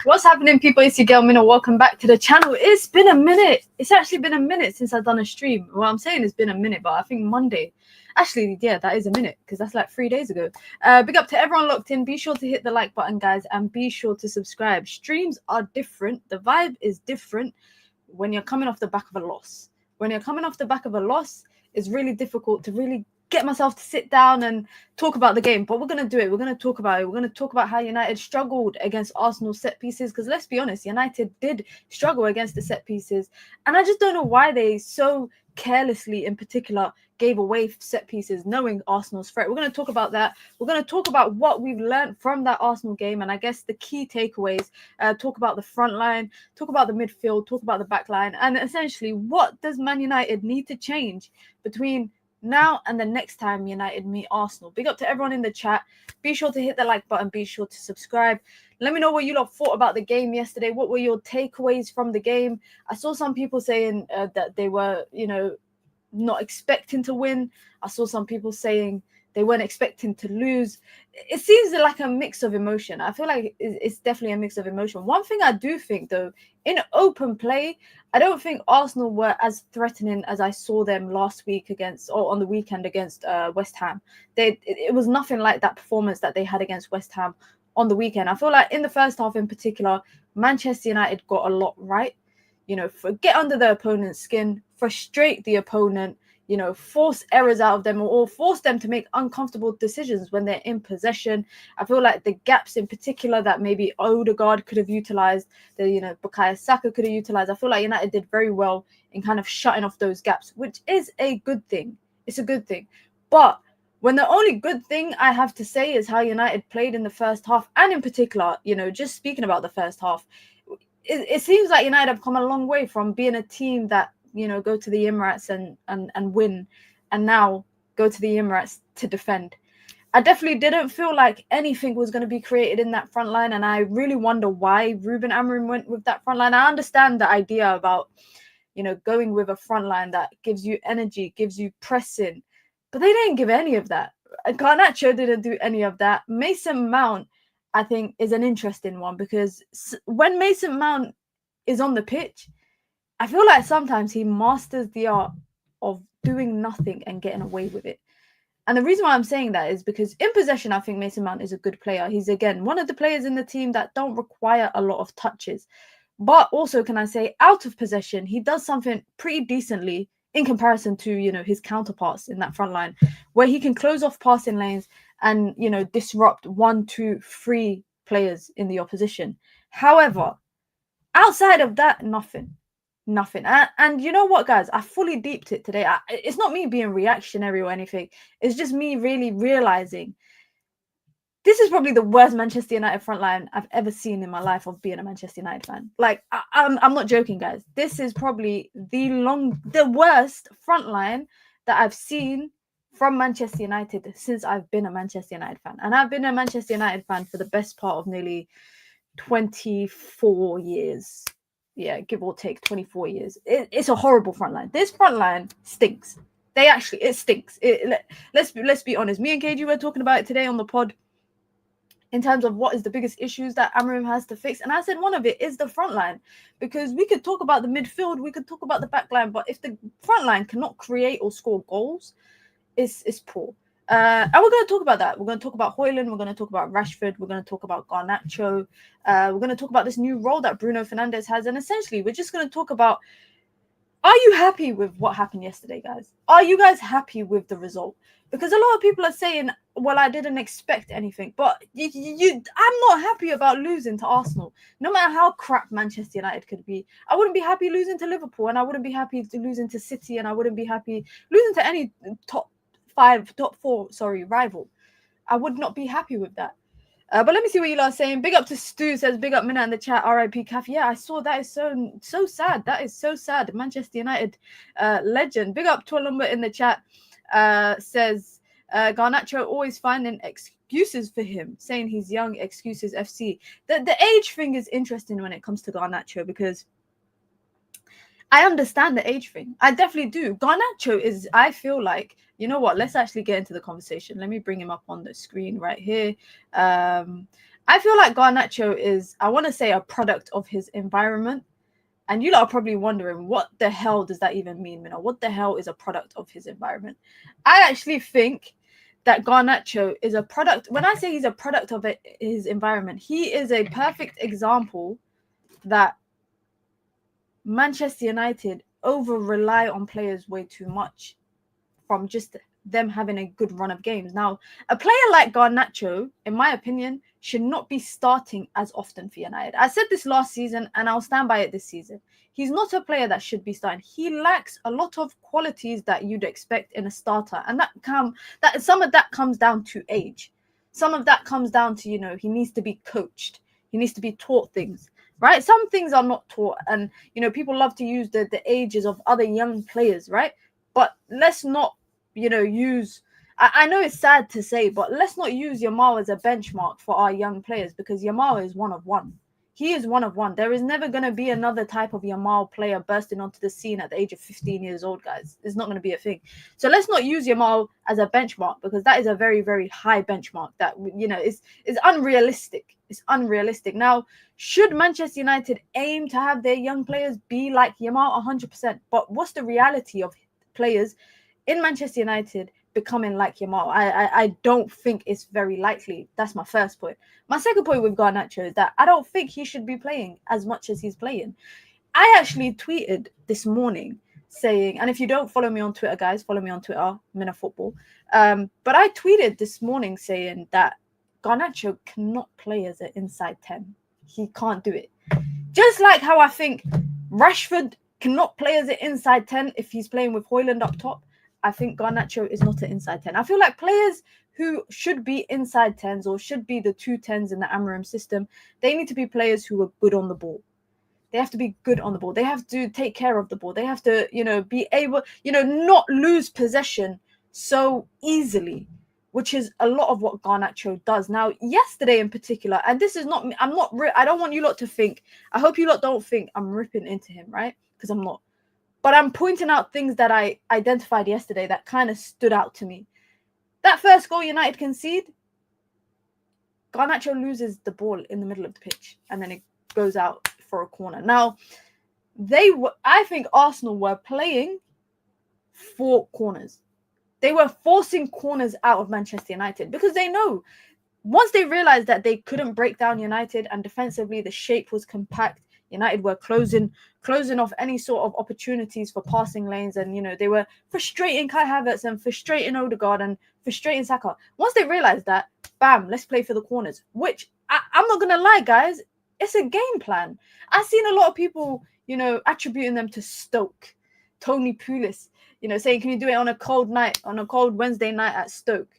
What's happening, people? It's your girl Mina. Welcome back to the channel. It's been a minute. It's actually been a minute since I've done a stream. Well, I'm saying it's been a minute, but I think Monday. Actually, yeah, that is a minute because that's like 3 days ago. Big up to everyone locked in. Be sure to hit the like button, guys, and be sure to subscribe. Streams are different. The vibe is different when you're coming off the back of a loss. When you're coming off the back of a loss, it's really difficult to really get myself to sit down and talk about the game, but we're going to do it. We're going to talk about it. We're going to talk about how United struggled against Arsenal set pieces, because let's be honest, United did struggle against the set pieces, and I just don't know why they so carelessly in particular gave away set pieces knowing Arsenal's threat. We're going to talk about that. We're going to talk about what we've learned from that Arsenal game, and I guess the key takeaways, talk about the front line, talk about the midfield, talk about the back line, and essentially what does Man United need to change between now and the next time United meet Arsenal. Big up to everyone in the chat. Be sure to hit the like button. Be sure to subscribe. Let me know what you lot thought about the game yesterday. What were your takeaways from the game? I saw some people saying that they were, not expecting to win. I saw some people saying they weren't expecting to lose. It seems like a mix of emotion. I feel like it's definitely a mix of emotion. One thing I do think, though, in open play, I don't think Arsenal were as threatening as I saw them last week on the weekend against West Ham. It was nothing like that performance that they had against West Ham on the weekend. I feel like in the first half in particular, Manchester United got a lot right. Get under the opponent's skin, frustrate the opponent, force errors out of them or force them to make uncomfortable decisions when they're in possession. I feel like the gaps in particular that maybe Odegaard could have utilized, Bukayo Saka could have utilized, I feel like United did very well in kind of shutting off those gaps, which is a good thing. It's a good thing. But when the only good thing I have to say is how United played in the first half, and in particular, just speaking about the first half, it seems like United have come a long way from being a team that, go to the Emirates and win, and now go to the Emirates to defend. I definitely didn't feel like anything was going to be created in that front line, and I really wonder why Ruben Amorim went with that front line. I understand the idea about, going with a front line that gives you energy, gives you pressing, but they didn't give any of that. Garnacho didn't do any of that. Mason Mount, I think, is an interesting one, because when Mason Mount is on the pitch, I feel like sometimes he masters the art of doing nothing and getting away with it. And the reason why I'm saying that is because in possession, I think Mason Mount is a good player. He's, again, one of the players in the team that don't require a lot of touches. But also, can I say, out of possession, he does something pretty decently in comparison to, his counterparts in that front line, where he can close off passing lanes and, disrupt 1, 2, 3 players in the opposition. However, outside of that, nothing. And you know what, guys? I fully deeped it today. It's not me being reactionary or anything. It's just me really realizing this is probably the worst Manchester United front line I've ever seen in my life of being a Manchester United fan. Like, I'm not joking, guys. This is probably the worst front line that I've seen from Manchester United since I've been a Manchester United fan. And I've been a Manchester United fan for the best part of nearly 24 years. Yeah, give or take 24 years. It's a horrible front line. This front line stinks. It stinks. Let's be honest. Me and KG were talking about it today on the pod in terms of what is the biggest issues that Amorim has to fix. And I said one of it is the front line, because we could talk about the midfield, we could talk about the back line, but if the front line cannot create or score goals, it's poor. And we're going to talk about that. We're going to talk about Hojlund. We're going to talk about Rashford. We're going to talk about Garnacho. We're going to talk about this new role that Bruno Fernandes has. And essentially, we're just going to talk about, are you happy with what happened yesterday, guys? Are you guys happy with the result? Because a lot of people are saying, well, I didn't expect anything. But I'm not happy about losing to Arsenal. No matter how crap Manchester United could be. I wouldn't be happy losing to Liverpool. And I wouldn't be happy to losing to City. And I wouldn't be happy losing to any top 4 rival. I would not be happy with that. But let me see what you lot are saying. Big up to Stu, says big up Minna in the chat. R.I.P. Kafi. Yeah, I saw that. Is so sad. That is so sad. Manchester United legend. Big up to Alumba in the chat. Says Garnacho always finding excuses for him, saying he's young. Excuses FC. The age thing is interesting when it comes to Garnacho, because I understand the age thing. I definitely do. Garnacho is, I feel like, you know what? Let's actually get into the conversation. Let me bring him up on the screen right here. I feel like Garnacho is, I want to say, a product of his environment. And you lot are probably wondering, what the hell does that even mean, Minna? What the hell is a product of his environment? I actually think that Garnacho is a product. When I say he's a product of his environment, he is a perfect example that Manchester United over-rely on players way too much from just them having a good run of games. Now, a player like Garnacho, in my opinion, should not be starting as often for United. I said this last season, and I'll stand by it this season. He's not a player that should be starting. He lacks a lot of qualities that you'd expect in a starter, and that some of that comes down to age. Some of that comes down to, you know, he needs to be coached. He needs to be taught things, right? Some things are not taught, and you know, people love to use the ages of other young players, right? But let's not, you know, use, I know it's sad to say, but let's not use Yamal as a benchmark for our young players, because Yamal is one of one. He is one of one. There is never going to be another type of Yamal player bursting onto the scene at the age of 15 years old, guys. It's not going to be a thing. So let's not use Yamal as a benchmark, because that is a very, very high benchmark that, you know, is unrealistic. It's unrealistic. Now, should Manchester United aim to have their young players be like Yamal? 100%. But what's the reality of players in Manchester United becoming like Yamal? I don't think it's very likely. That's my first point. My second point with Garnacho is that I don't think he should be playing as much as he's playing. I actually tweeted this morning saying, and if you don't follow me on Twitter, guys, follow me on Twitter, minamufc. But I tweeted this morning saying that Garnacho cannot play as an inside 10. He can't do it. Just like how I think Rashford cannot play as an inside 10 if he's playing with Hojlund up top, I think Garnacho is not an inside 10. I feel like players who should be inside 10s or should be the 2 10s in the Amorim system, they need to be players who are good on the ball. They have to be good on the ball. They have to take care of the ball. They have to, you know, be able, you know, not lose possession so easily, which is a lot of what Garnacho does. Now, yesterday in particular, and this is not, I don't want you lot to think, I hope you lot don't think I'm ripping into him, right? Because I'm not. But I'm pointing out things that I identified yesterday that kind of stood out to me. That first goal United concede, Garnacho loses the ball in the middle of the pitch, and then it goes out for a corner. Now, I think Arsenal were playing for corners. They were forcing corners out of Manchester United because they know once they realized that they couldn't break down United, and defensively the shape was compact, United were closing off any sort of opportunities for passing lanes, and you know, they were frustrating Kai Havertz and frustrating Odegaard and frustrating Saka. Once they realized that, bam, let's play for the corners, which I'm not gonna lie, guys, it's a game plan. I've seen a lot of people, you know, attributing them to Stoke, Tony Pulis, you know, saying, can you do it on a cold night, on a cold Wednesday night at Stoke?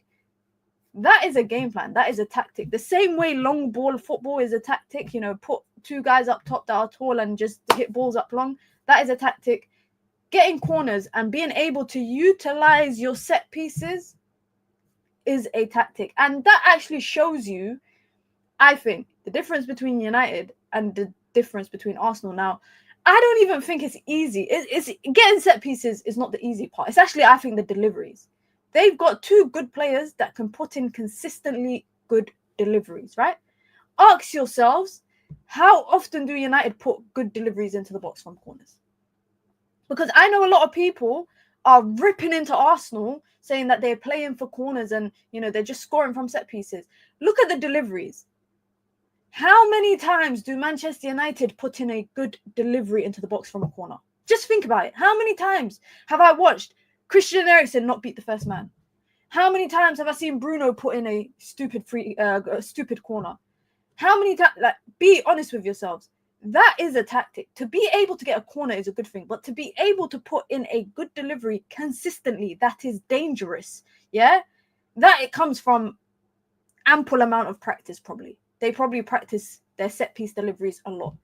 That is a game plan. That is a tactic. The same way long ball football is a tactic, you know, put 2 guys up top that are tall and just hit balls up long. That is a tactic. Getting corners and being able to utilize your set pieces is a tactic. And that actually shows you, I think, the difference between United and the difference between Arsenal. Now, I don't even think it's easy. It's getting set pieces is not the easy part. It's actually, I think, the deliveries. They've got 2 good players that can put in consistently good deliveries, right? Ask yourselves, how often do United put good deliveries into the box from corners? Because I know a lot of people are ripping into Arsenal saying that they're playing for corners and, you know, they're just scoring from set pieces. Look at the deliveries. How many times do Manchester United put in a good delivery into the box from a corner? Just think about it. How many times have I watched Christian Eriksen not beat the first man? How many times have I seen Bruno put in a stupid corner? How many times? Like, be honest with yourselves. That is a tactic. To be able to get a corner is a good thing, but to be able to put in a good delivery consistently, that is dangerous. Yeah, that it comes from ample amount of practice. Probably they probably practice their set piece deliveries a lot.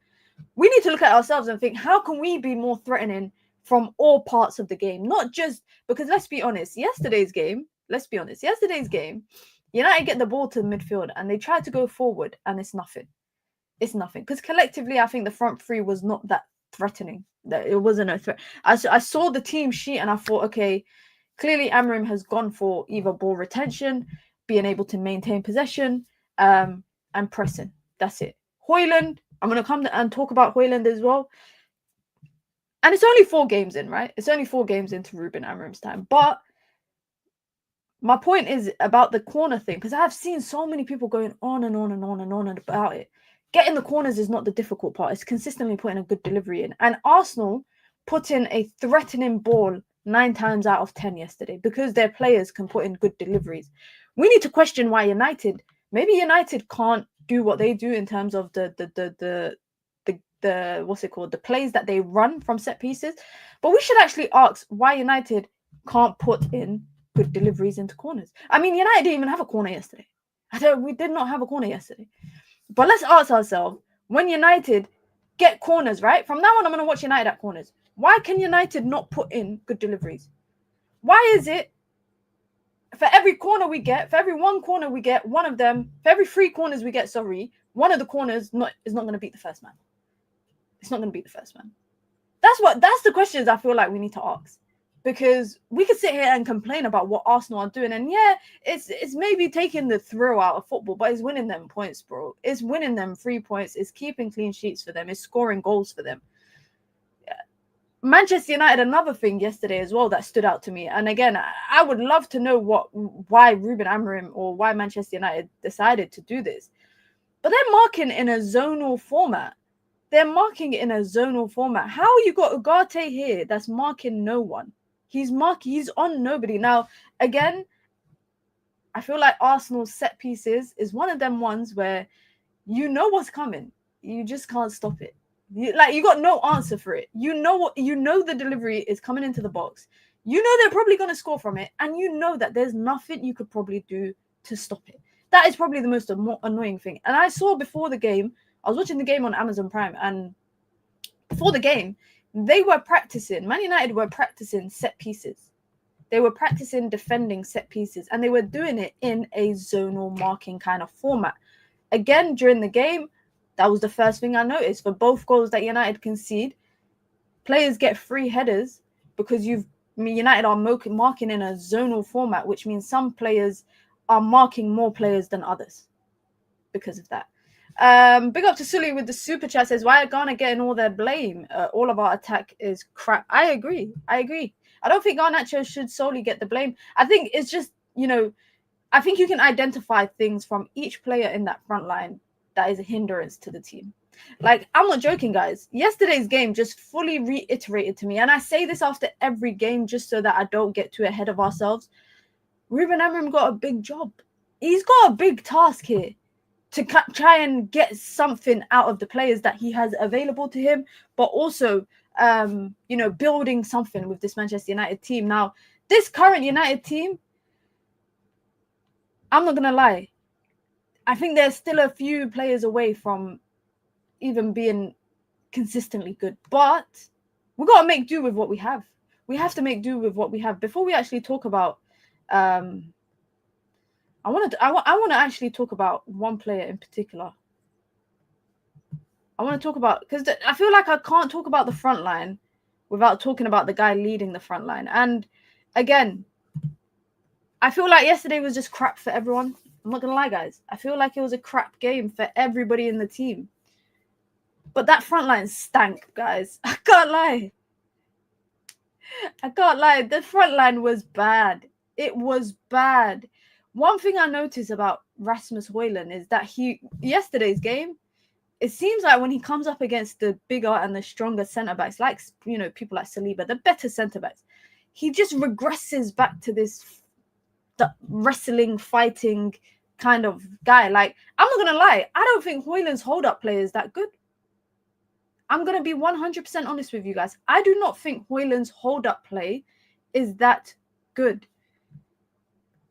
We need to look at ourselves and think, how can we be more threatening from all parts of the game? Not just because, let's be honest, yesterday's game, United get the ball to the midfield and they try to go forward and it's nothing. It's nothing. Because collectively, I think the front 3 was not that threatening. That it wasn't a threat. I saw the team sheet and I thought, okay, clearly Amorim has gone for either ball retention, being able to maintain possession, and and pressing. That's it. Hojlund, I'm going to come and talk about Hojlund as well. And it's only 4 games in, right? It's only 4 games into Ruben Amorim's time. But my point is about the corner thing, because I have seen so many people going on and on and on and on about it. Getting the corners is not the difficult part. It's consistently putting a good delivery in. And Arsenal put in a threatening ball 9 times out of 10 yesterday because their players can put in good deliveries. We need to question why maybe United can't do what they do in terms of the what's it called, the plays that they run from set pieces. But we should actually ask why United can't put in good deliveries into corners. I mean, United didn't even have a corner yesterday. We did not have a corner yesterday. But let's ask ourselves, when United get corners, right? From now on, I'm going to watch United at corners. Why can United not put in good deliveries? Why is it for every corner we get, for every 1 corner we get, one of them, for every 3 corners we get, one of the corners is not going to beat the first man. It's not going to beat the first man. That's the questions I feel like we need to ask. Because we could sit here and complain about what Arsenal are doing. And yeah, it's maybe taking the thrill out of football, but it's winning them points, bro. It's winning them 3 points. It's keeping clean sheets for them. It's scoring goals for them. Yeah. Manchester United, another thing yesterday as well that stood out to me. And again, I would love to know why Ruben Amorim or why Manchester United decided to do this. But they're marking in a zonal format. They're marking in a zonal format. How you got Ugarte here that's marking no one? He's on nobody. Now, again, I feel like Arsenal's set pieces is one of them ones where you know what's coming. You just can't stop it. You got no answer for it. You know the delivery is coming into the box. You know they're probably going to score from it. And you know that there's nothing you could probably do to stop it. That is probably the most annoying thing. And I saw before the game, I was watching the game on Amazon Prime, and before the game, they were practicing. Man United were practicing set pieces. They were practicing defending set pieces, and they were doing it in a zonal marking kind of format. Again, during the game, that was the first thing I noticed. For both goals that United concede, players get free headers because United are marking in a zonal format, which means some players are marking more players than others because of that. Big up to Sully with the super chat, says, why are Ghana getting all their blame? All of our attack is crap. I agree. I don't think Garnacho should solely get the blame. I think it's just, I think you can identify things from each player in that front line that is a hindrance to the team. Like, I'm not joking, guys. Yesterday's game just fully reiterated to me, and I say this after every game just so that I don't get too ahead of ourselves. Ruben Amorim got a big job. He's got a big task here to try and get something out of the players that he has available to him, but also, building something with this Manchester United team. Now, this current United team, I'm not going to lie, I think there's still a few players away from even being consistently good, but we've got to make do with what we have. We have to make do with what we have. Before we actually talk about, I want to actually talk about one player in particular. I want to talk about, because I feel like I can't talk about the front line without talking about the guy leading the front line. And again, I feel like yesterday was just crap for everyone. I'm not going to lie, guys. I feel like it was a crap game for everybody in the team. But that front line stank, guys. I can't lie. The front line was bad. It was bad. One thing I noticed about Rasmus Hojlund is that yesterday's game, it seems like when he comes up against the bigger and the stronger centre-backs, like, people like Saliba, the better centre-backs, he just regresses back to this wrestling, fighting kind of guy. Like, I'm not going to lie, I don't think Hojlund's hold-up play is that good. I'm going to be 100% honest with you guys. I do not think Hojlund's hold-up play is that good.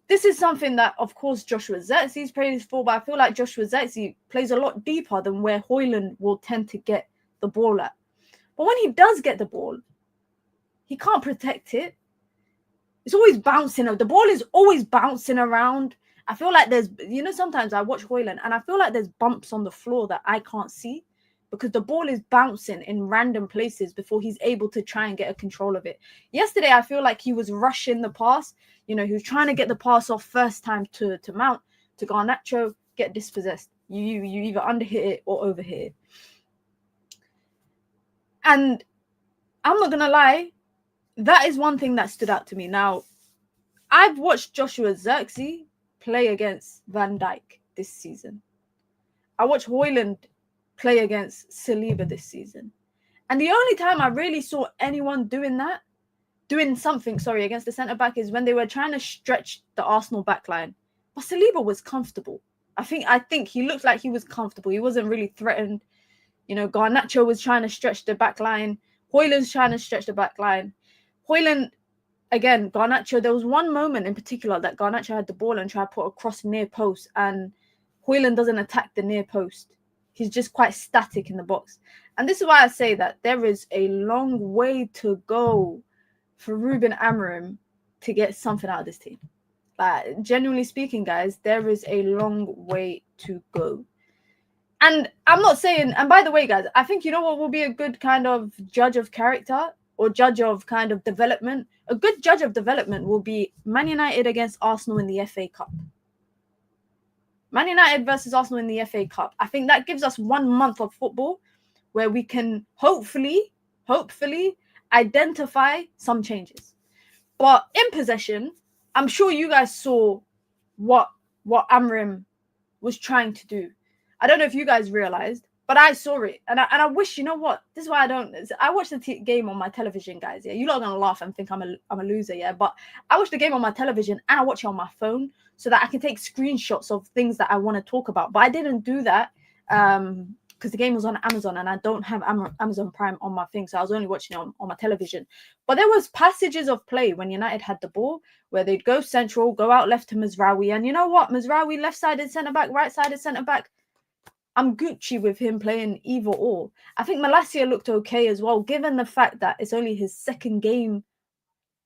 This is something that, of course, Joshua Zirkzee's praised for, but I feel like Joshua Zirkzee plays a lot deeper than where Hojlund will tend to get the ball at. But when he does get the ball, he can't protect it. It's always bouncing. The ball is always bouncing around. I feel like there's, sometimes I watch Hojlund and I feel like there's bumps on the floor that I can't see because the ball is bouncing in random places before he's able to try and get a control of it. Yesterday, I feel like he was rushing the pass. He was trying to get the pass off first time to Mount, to Garnacho, get dispossessed. You either underhit it or overhit it. And I'm not gonna lie, that is one thing that stood out to me. Now, I've watched Joshua Zirkzee play against Van Dijk this season. I watched Hojlund play against Saliba this season. And the only time I really saw anyone doing something against the centre-back is when they were trying to stretch the Arsenal backline. But Saliba was comfortable. I think he looked like he was comfortable. He wasn't really threatened. You know, Garnacho was trying to stretch the backline. Hojlund's trying to stretch the backline. Hojlund, again, Garnacho, there was one moment in particular that Garnacho had the ball and tried to put across near post, and Hojlund doesn't attack the near post. He's just quite static in the box. And this is why I say that there is a long way to go for Ruben Amorim to get something out of this team. Like, genuinely speaking, guys, there is a long way to go. And I'm not saying, and by the way, guys, I think, you know what will be a good kind of judge of character or judge of kind of development? A good judge of development will be Man United against Arsenal in the FA Cup. Man United versus Arsenal in the FA Cup. I think that gives us 1 month of football where we can hopefully identify some changes. But in possession, I'm sure you guys saw what Amorim was trying to do. I don't know if you guys realized, but I saw it. And I wish, you know what? This is why I watch the game on my television, guys. Yeah, you're not going to laugh and think I'm a loser, yeah? But I watch the game on my television and I watch it on my phone so that I can take screenshots of things that I want to talk about. But I didn't do that because the game was on Amazon and I don't have Amazon Prime on my thing. So I was only watching it on my television. But there was passages of play when United had the ball where they'd go central, go out left to Mazraoui. And you know what? Mazraoui, left-sided centre-back, right-sided centre-back. I'm Gucci with him playing either or. I think Malacia looked okay as well, given the fact that it's only his second game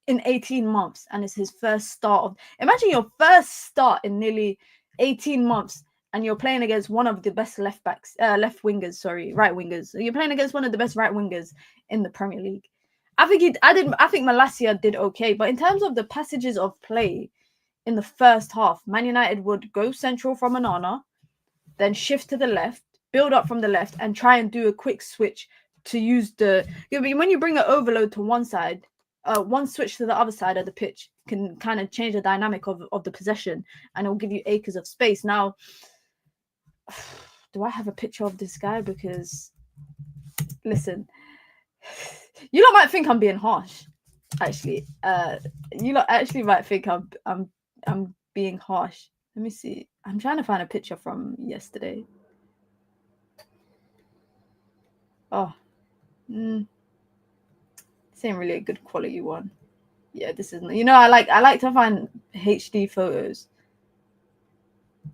in 18 months and it's his first start. Imagine your first start in nearly 18 months and you're playing against one of the best right wingers. You're playing against one of the best right wingers in the Premier League. I think Malacia did okay, but in terms of the passages of play in the first half, Man United would go central from Onana, then shift to the left, build up from the left, and try and do a quick switch to use when you bring an overload to one side, one switch to the other side of the pitch can kind of change the dynamic of the possession, and it will give you acres of space. Now, do I have a picture of this guy? Because, listen, you lot might think I'm being harsh. Actually, you lot actually might think I'm being harsh. Let me see. I'm trying to find a picture from yesterday. Oh, this ain't really a good quality one. Yeah, this isn't. You know, I like to find HD photos.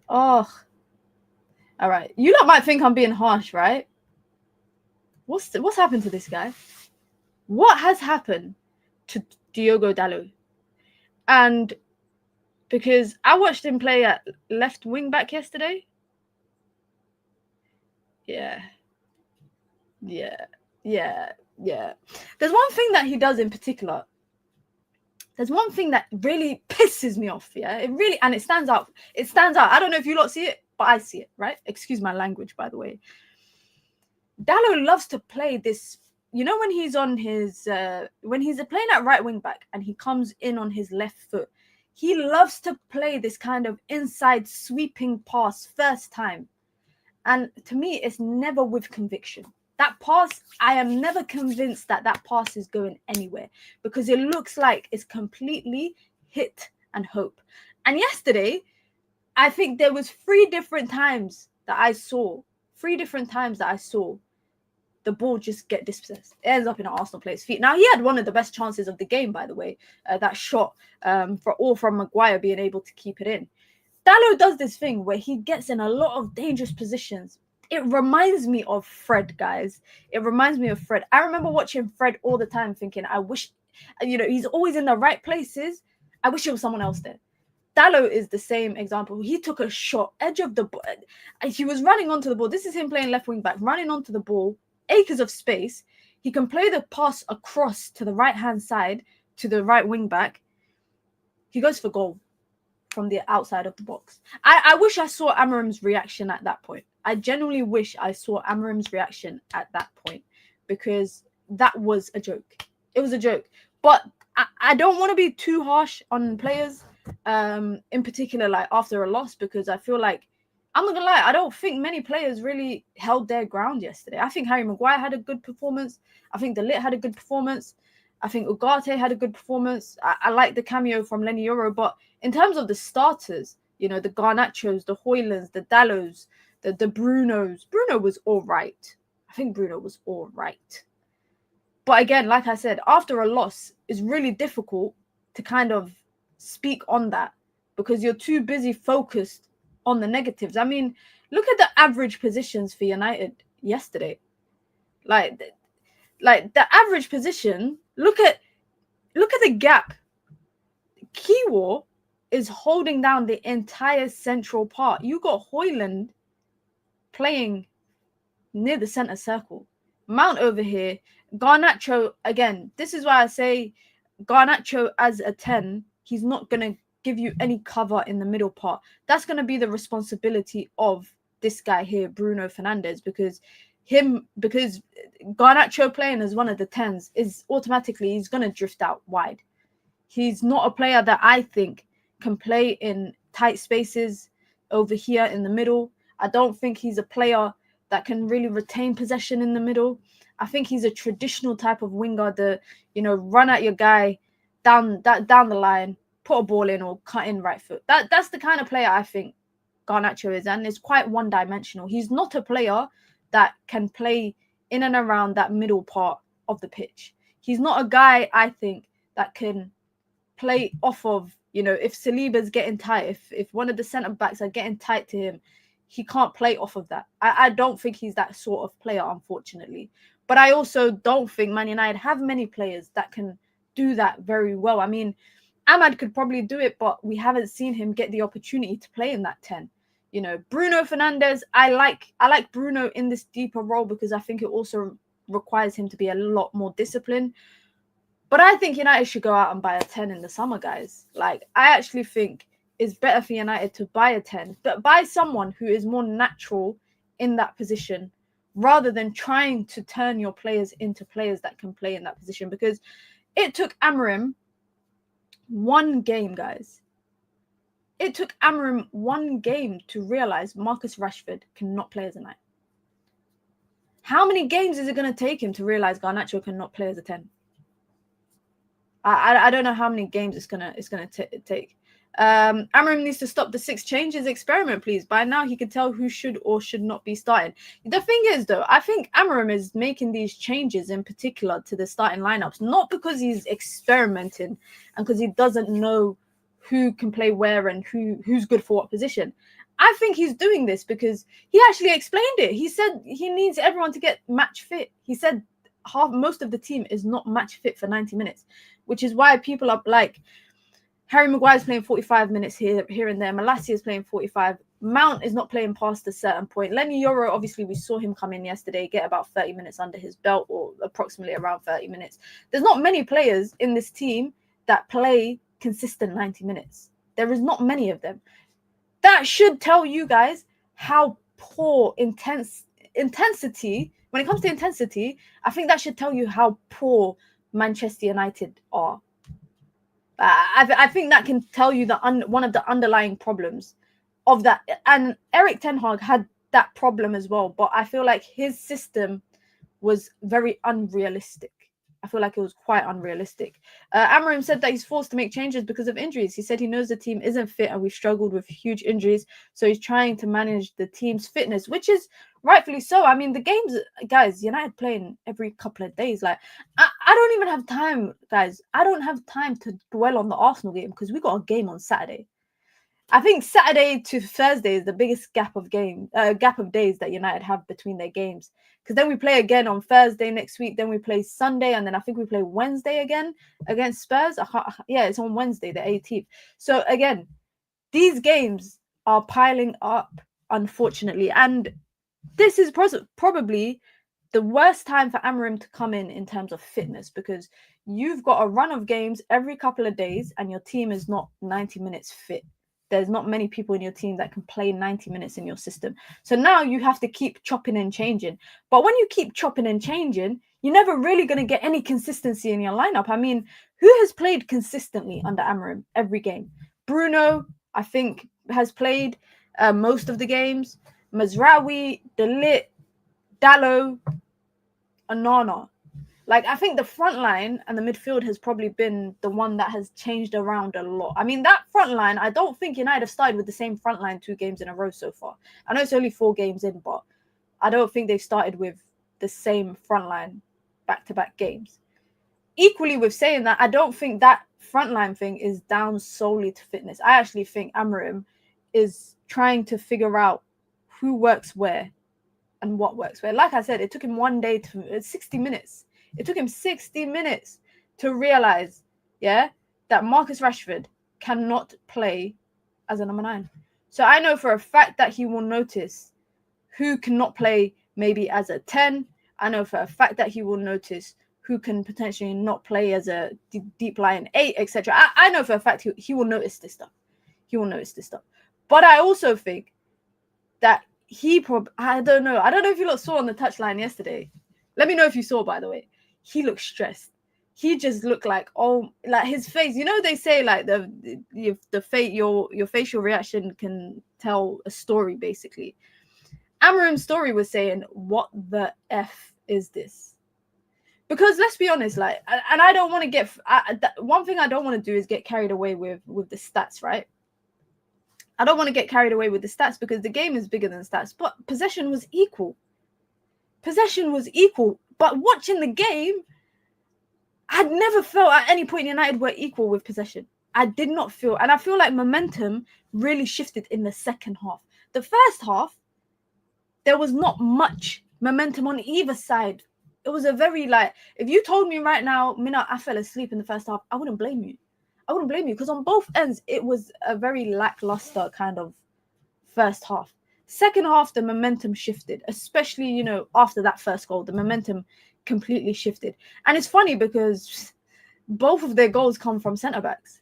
Oh, all right. You lot might think I'm being harsh, right? What's happened to this guy? What has happened to Diogo Dalot? And because I watched him play at left wing back yesterday. Yeah. There's one thing that he does in particular. There's one thing that really pisses me off. Yeah, it stands out. It stands out. I don't know if you lot see it, but I see it, right? Excuse my language, by the way. Dalot loves to play this. You know, when he's on his when he's playing at right wing back and he comes in on his left foot, he loves to play this kind of inside sweeping pass first time. And to me, it's never with conviction. That pass, I am never convinced that pass is going anywhere because it looks like it's completely hit and hope. And yesterday, I think there was 3 different times that I saw the ball just get dispossessed. It ends up in an Arsenal player's feet. Now, he had one of the best chances of the game, by the way, that shot from Maguire being able to keep it in. Dalot does this thing where he gets in a lot of dangerous positions. It reminds me of Fred, guys. It reminds me of Fred. I remember watching Fred all the time thinking, I wish, he's always in the right places. I wish it was someone else there. Dalot is the same example. He took a shot, edge of the ball. He was running onto the ball. This is him playing left wing back, running onto the ball, acres of space. He can play the pass across to the right-hand side, to the right wing back. He goes for goal. from the outside of the box. I wish I saw Amarim's reaction at that point. I genuinely wish I saw Amarim's reaction at that point, because that was a joke. It was a joke. But I don't want to be too harsh on players, in particular, like after a loss, because I feel like, I'm not gonna lie, I don't think many players really held their ground yesterday. I think Harry Maguire had a good performance. I think De Ligt had a good performance. I think Ugarte had a good performance. I like the cameo from Lenny Yoro, but in terms of the starters, you know, the Garnachos, the Hojlunds, the Dallos, the Brunos, Bruno was all right. I think Bruno was all right. But again, like I said, after a loss, it's really difficult to kind of speak on that, because you're too busy focused on the negatives. I mean, look at the average positions for United yesterday. Like the average position, look at the gap. Kiwo is holding down the entire central part. You got Hojlund playing near the center circle. Mount over here. Garnacho, again, this is why I say Garnacho as a 10, he's not going to give you any cover in the middle part. That's going to be the responsibility of this guy here, Bruno Fernandes, because Garnacho playing as one of the 10s is automatically, he's going to drift out wide. He's not a player that I think can play in tight spaces over here in the middle. I don't think he's a player that can really retain possession in the middle. I think he's a traditional type of winger, run at your guy down the line, put a ball in or cut in right foot. That's the kind of player I think Garnacho is, and is quite one-dimensional. He's not a player that can play in and around that middle part of the pitch. He's not a guy, I think, that can play off of, if Saliba's getting tight, if one of the centre-backs are getting tight to him, he can't play off of that. I don't think he's that sort of player, unfortunately. But I also don't think Man United have many players that can do that very well. I mean, Ahmad could probably do it, but we haven't seen him get the opportunity to play in that 10. Bruno Fernandes, I like Bruno in this deeper role, because I think it also requires him to be a lot more disciplined. But I think United should go out and buy a 10 in the summer, guys. Like, I actually think it's better for United to buy a 10, but buy someone who is more natural in that position, rather than trying to turn your players into players that can play in that position. Because it took Amorim one game, guys. It took Amorim one game to realize Marcus Rashford cannot play as a 9. How many games is it going to take him to realize Garnacho cannot play as a 10? I don't know how many games it's gonna take. Amorim needs to stop the 6 changes experiment, please. By now, he could tell who should or should not be starting. The thing is, though, I think Amorim is making these changes in particular to the starting lineups, not because he's experimenting and because he doesn't know who can play where and who's good for what position. I think he's doing this because he actually explained it. He said he needs everyone to get match fit. He said most of the team is not match fit for 90 minutes, which is why people are like, Harry Maguire's playing 45 minutes here and there. Malacia is playing 45. Mount is not playing past a certain point. Lenny Yoro, obviously, we saw him come in yesterday, get about 30 minutes under his belt, or approximately around 30 minutes. There's not many players in this team that play consistent 90 minutes. There is not many of them. That should tell you guys how poor intensity, when it comes to intensity, I think that should tell you how poor Manchester United are. I think that can tell you one of the underlying problems of that. And Erik ten Hag had that problem as well, but I feel like his system was very unrealistic. I feel like it was quite unrealistic. Amorim said that he's forced to make changes because of injuries. He said he knows the team isn't fit and we've struggled with huge injuries, so he's trying to manage the team's fitness, which is rightfully so. I mean, the games, guys, United playing every couple of days. Like, I don't even have time, guys. I don't have time to dwell on the Arsenal game because we got a game on Saturday. I think Saturday to Thursday is the biggest gap of days that United have between their games. Because then we play again on Thursday next week. Then we play Sunday, and then I think we play Wednesday again against Spurs. It's on Wednesday, the 18th. So again, these games are piling up, unfortunately, and this is probably the worst time for Amorim to come in terms of fitness, because you've got a run of games every couple of days, and your team is not 90 minutes fit. there's not many people in your team that can play 90 minutes in your system. So now you have to keep chopping and changing. But when you keep chopping and changing, you're never really going to get any consistency in your lineup. I mean, who has played consistently under Amorim every game? Bruno, I think, has played most of the games. Mazraoui, De Ligt, Dallo, Onana. Like, I think the front line and the midfield has probably been the one that has changed around a lot. I mean, that front line, I don't think United have started with the same front line 2 games in a row so far. I know it's only 4 games in, but I don't think they've started with the same front line back-to-back games. Equally with saying that, I don't think that front line thing is down solely to fitness. I actually think Amorim is trying to figure out who works where and what works where. Like I said, it took him 1 day to 60 minutes. It took him 60 minutes to realize, that Marcus Rashford cannot play as a number 9. So I know for a fact that he will notice who cannot play maybe as a 10. I know for a fact that he will notice who can potentially not play as a deep line 8, etc. I know for a fact he will notice this stuff. He will notice this stuff. But I also think that I don't know if you lot saw on the touchline yesterday. Let me know if you saw, by the way. He looked stressed. He just looked like, like his face. You know, they say like your facial reaction can tell a story, basically. Amorim's story was saying, what the F is this? Because let's be honest, like, and I don't want to get, one thing I don't want to do is get carried away with the stats, right? I don't want to get carried away with the stats because the game is bigger than stats, but possession was equal. But watching the game, I'd never felt at any point United were equal with possession. I did not feel, and I feel like momentum really shifted in the second half. The first half, there was not much momentum on either side. It was a very, like, if you told me right now, Mina, I fell asleep in the first half, I wouldn't blame you. Because on both ends, it was a very lackluster kind of first half. Second half, the momentum shifted, especially, after that first goal, the momentum completely shifted. And it's funny because both of their goals come from centre-backs.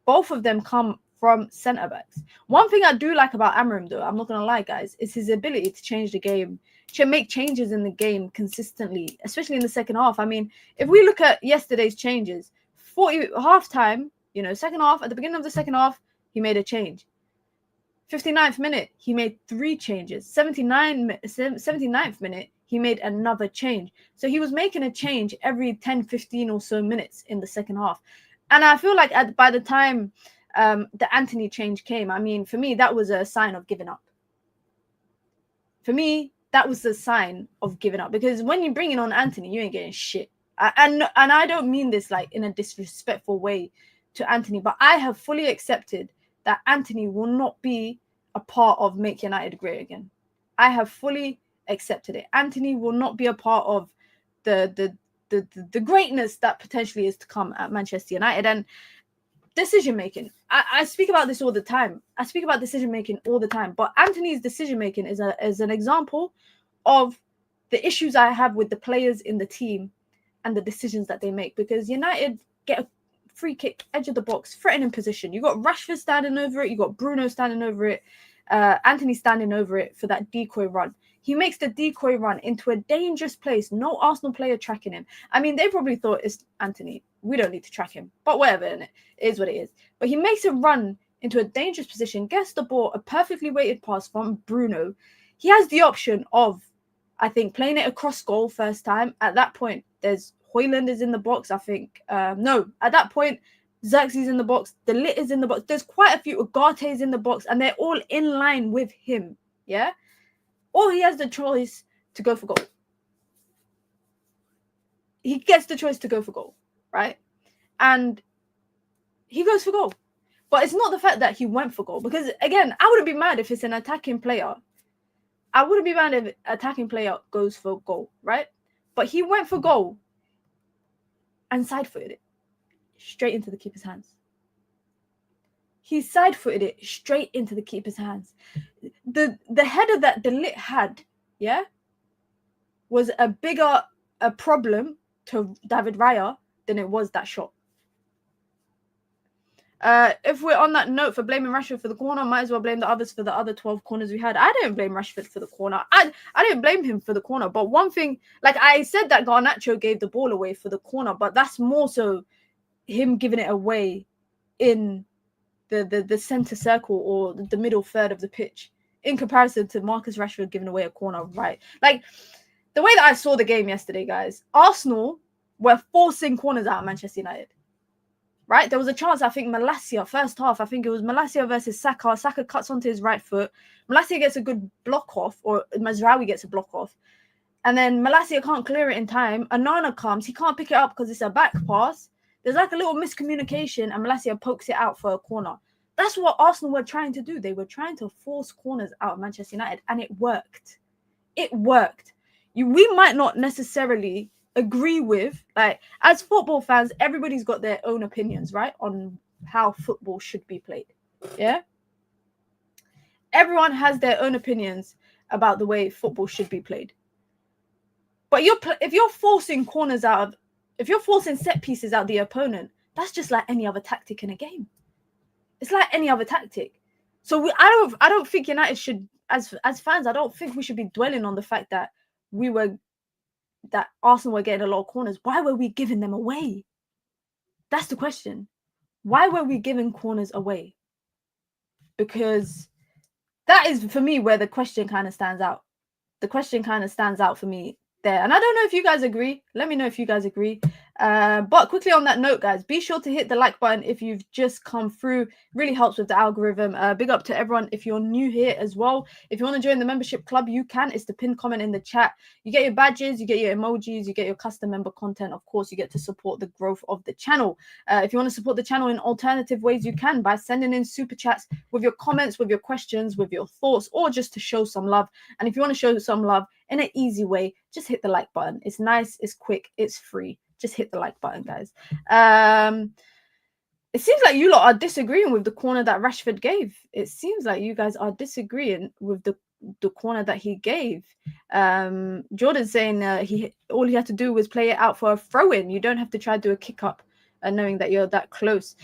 Both of them come from centre-backs. One thing I do like about Amorim, though, I'm not going to lie, guys, is his ability to change the game, to make changes in the game consistently, especially in the second half. I mean, if we look at yesterday's changes, 40 half-time, second half, at the beginning of the second half, he made a change. 59th minute, he made 3 changes. 79th minute, he made another change. So he was making a change every 10, 15 or so minutes in the second half. And I feel like by the time the Antony change came, I mean, for me, that was a sign of giving up. Because when you're bringing on Antony, you ain't getting shit. And I don't mean this like in a disrespectful way to Antony, but I have fully accepted that Antony will not be a part of Make United Great Again. I have fully accepted it. Antony will not be a part of the greatness that potentially is to come at Manchester United. And decision making, I speak about this all the time. But Antony's decision making is an example of the issues I have with the players in the team and the decisions that they make. Because United get a free kick, edge of the box, threatening position. You got Rashford standing over it. You got Bruno standing over it. Antony standing over it for that decoy run. He makes the decoy run into a dangerous place. No Arsenal player tracking him. I mean, they probably thought it's Antony. We don't need to track him. But whatever, innit? It is what it is. But he makes a run into a dangerous position, gets the ball, a perfectly weighted pass from Bruno. He has the option of, I think, playing it across goal first time. At that point, there's Hojlund is in the box, I think. No, at that point, Xerxes in the box. De Ligt is in the box. There's quite a few. Ugarte is in the box, and they're all in line with him. Yeah? Or he has the choice to go for goal. He gets the choice to go for goal, right? And he goes for goal. But it's not the fact that he went for goal. Because, again, I wouldn't be mad if it's an attacking player. I wouldn't be mad if an attacking player goes for goal, right? But he went for goal and side-footed it straight into the keeper's hands. He side-footed it straight into the keeper's hands. The header that De Ligt had, was a bigger problem to David Raya than it was that shot. If we're on that note for blaming Rashford for the corner, might as well blame the others for the other 12 corners we had. I didn't blame Rashford for the corner. I didn't blame him for the corner. But one thing, like I said that Garnacho gave the ball away for the corner, but that's more so him giving it away in the center circle or the middle third of the pitch in comparison to Marcus Rashford giving away a corner, right? Like, the way that I saw the game yesterday, guys, Arsenal were forcing corners out of Manchester United. Right? There was a chance, I think, Malacia, first half, I think it was Malacia versus Saka. Saka cuts onto his right foot. Malacia gets a good block off, or Mazraoui gets a block off. And then Malacia can't clear it in time. Anana comes. He can't pick it up because it's a back pass. There's like a little miscommunication, and Malacia pokes it out for a corner. That's what Arsenal were trying to do. They were trying to force corners out of Manchester United, and it worked. It worked. We might not necessarily agree with, like, as football fans, everybody's got their own opinions, right, on how football should be played. Yeah, everyone has their own opinions about the way football should be played. But if you're forcing corners out of, if you're forcing set pieces out the opponent, that's just like any other tactic in a game. It's like any other tactic. So I don't think United should, as fans, I don't think we should be dwelling on the fact that that Arsenal were getting a lot of corners. Why were we giving them away? That's the question. Why were we giving corners away? Because that is, for me, where the question kind of stands out. The question kind of stands out for me there. And I don't know if you guys agree. Let me know if you guys agree. But quickly on that note, guys, be sure to hit the like button if you've just come through. Really helps with the algorithm. Big up to everyone if you're new here as well. If you want to join the membership club, you can. It's the pinned comment in the chat. You get your badges, you get your emojis, you get your custom member content. Of course, you get to support the growth of the channel. If you want to support the channel in alternative ways, you can by sending in super chats with your comments, with your questions, with your thoughts, or just to show some love. And if you want to show some love in an easy way, just hit the like button. It's nice, it's quick, it's free. Just hit the like button, guys. It seems like you lot are disagreeing with the corner that Rashford gave. It seems like you guys are disagreeing with the corner that he gave. Jordan's saying all he had to do was play it out for a throw-in. You don't have to try to do a kick-up knowing that you're that close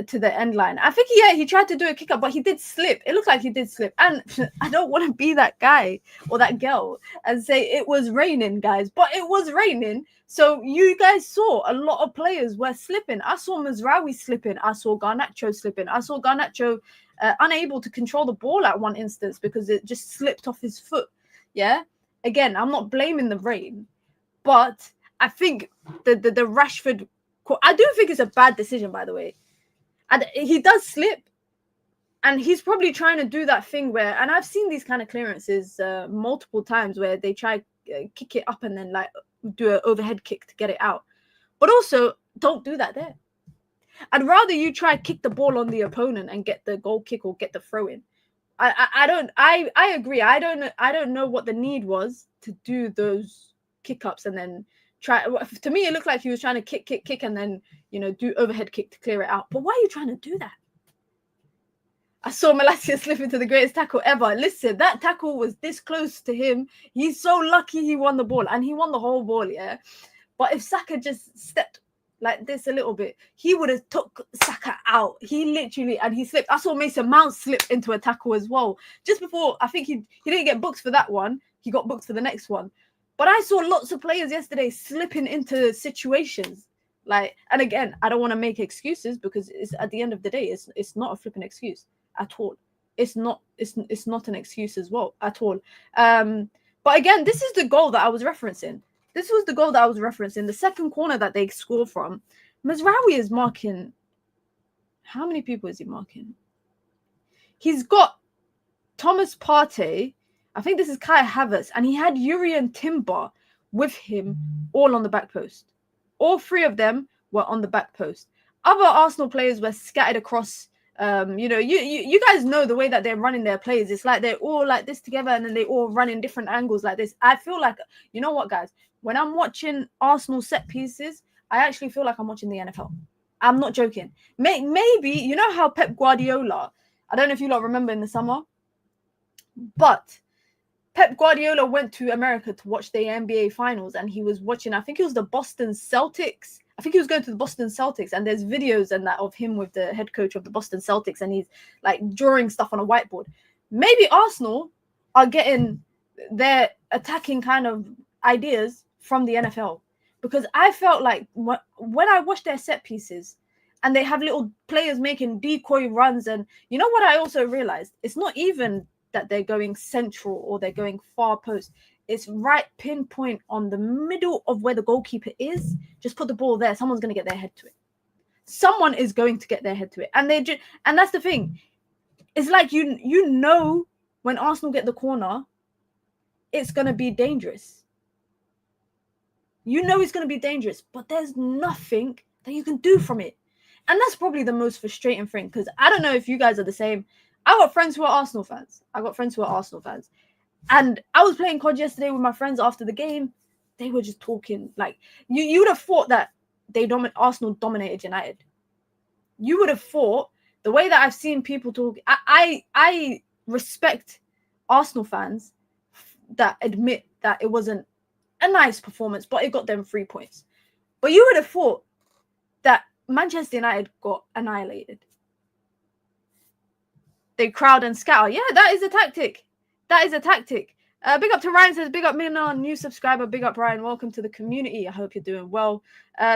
to the end line. I think, yeah, he tried to do a kick-up, but he did slip. It looked like he did slip. And I don't want to be that guy or that girl and say it was raining, guys. But it was raining. So you guys saw a lot of players were slipping. I saw Mazraoui slipping. I saw Garnacho slipping. I saw Garnacho unable to control the ball at one instance because it just slipped off his foot. Yeah. Again, I'm not blaming the rain, but I think the Rashford, I do think it's a bad decision, by the way. And he does slip. And he's probably trying to do that thing where, and I've seen these kind of clearances multiple times where they try kick it up and then like do an overhead kick to get it out. But also, don't do that there. I'd rather you try kick the ball on the opponent and get the goal kick or get the throw in. I agree. I don't know what the need was to do those kick ups and then try. To me, it looked like he was trying to kick and then, you know, do overhead kick to clear it out. But why are you trying to do that? I saw Malacia slip into the greatest tackle ever. Listen, that tackle was this close to him. He's so lucky he won the ball, and he won the whole ball, yeah. But if Saka just stepped like this a little bit, he would have took Saka out. He literally, and he slipped. I saw Mason Mount slip into a tackle as well. Just before, I think he didn't get booked for that one. He got booked for the next one. But I saw lots of players yesterday slipping into situations. Like, and again, I don't want to make excuses because it's at the end of the day, it's not a flipping excuse at all. It's not an excuse as well at all. But again, this is the goal that I was referencing. This was the goal that I was referencing. The second corner that they score from. Mazraoui is marking. How many people is he marking? He's got Thomas Partey. I think this is Kai Havertz, and he had Yuri and Timber with him all on the back post. All three of them were on the back post. Other Arsenal players were scattered across. You know, you guys know the way that they're running their plays. It's like they're all like this together, and then they all run in different angles like this. I feel like, you know what, guys? When I'm watching Arsenal set pieces, I actually feel like I'm watching the NFL. I'm not joking. Maybe, you know how Pep Guardiola, I don't know if you lot remember in the summer, but Pep Guardiola went to America to watch the NBA finals, and he was watching, I think it was the Boston Celtics. I think he was going to the Boston Celtics, and there's videos and that of him with the head coach of the Boston Celtics, and he's like drawing stuff on a whiteboard. Maybe Arsenal are getting their attacking kind of ideas from the NFL, because I felt like when I watched their set pieces and they have little players making decoy runs, and you know what I also realized? It's not even that they're going central or they're going far post. It's right pinpoint on the middle of where the goalkeeper is. Just put the ball there. Someone's going to get their head to it. Someone is going to get their head to it. And and that's the thing. It's like you know when Arsenal get the corner, it's going to be dangerous. You know it's going to be dangerous, but there's nothing that you can do from it. And that's probably the most frustrating thing, because I don't know if you guys are the same. I got friends who are Arsenal fans. And I was playing COD yesterday with my friends after the game. They were just talking like you would have thought that Arsenal dominated United. You would have thought, the way that I've seen people talk. I respect Arsenal fans that admit that it wasn't a nice performance, but it got them 3 points. But you would have thought that Manchester United got annihilated. They crowd and scatter. Yeah, that is a tactic. Big up to Ryan, says, big up Mina, new subscriber. Big up Ryan, welcome to the community. I hope you're doing well.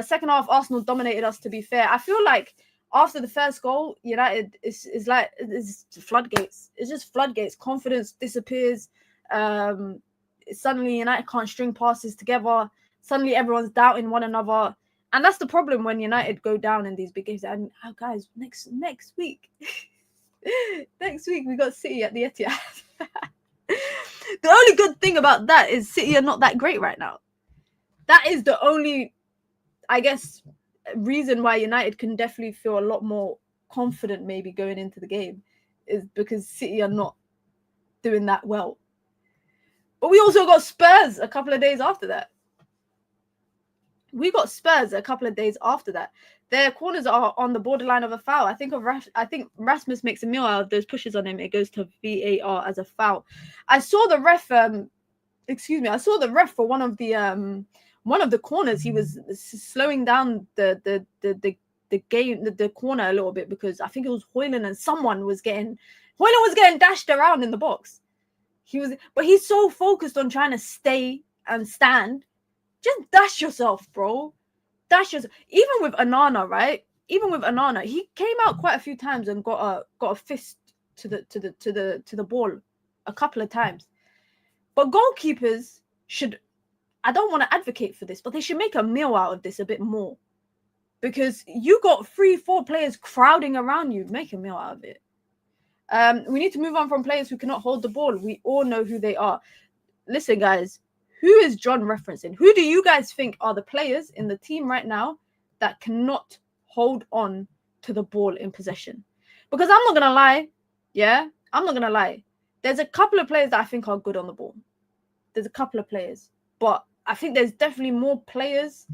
Second half, Arsenal dominated us, to be fair. I feel like after the first goal, United is like, it's floodgates. It's just floodgates. Confidence disappears. Suddenly United can't string passes together. Suddenly everyone's doubting one another. And that's the problem when United go down in these big games. And guys, next week, next week we got City at the Etihad. The only good thing about that is City are not that great right now. That is the only, I guess, reason why United can definitely feel a lot more confident maybe going into the game, is because City are not doing that well. But we also got Spurs a couple of days after that. Their corners are on the borderline of a foul. I think Rasmus makes a meal out of those pushes on him. It goes to VAR as a foul. I saw the ref. I saw the ref for one of the corners. He was slowing down the game, the corner a little bit, because I think it was Hojlund and someone was getting dashed around in the box. But he's so focused on trying to stay and stand. Just dash yourself, bro. Dash yourself. Even with Onana, right? He came out quite a few times and got a fist to the ball a couple of times. But goalkeepers should, I don't want to advocate for this, but they should make a meal out of this a bit more. Because you got 3-4 players crowding around you. Make a meal out of it. We need to move on from players who cannot hold the ball. We all know who they are. Listen, guys. Who is John referencing? Who do you guys think are the players in the team right now that cannot hold on to the ball in possession? Because I'm not going to lie. Yeah, I'm not going to lie. There's a couple of players that I think are good on the ball. There's a couple of players. But I think there's definitely more players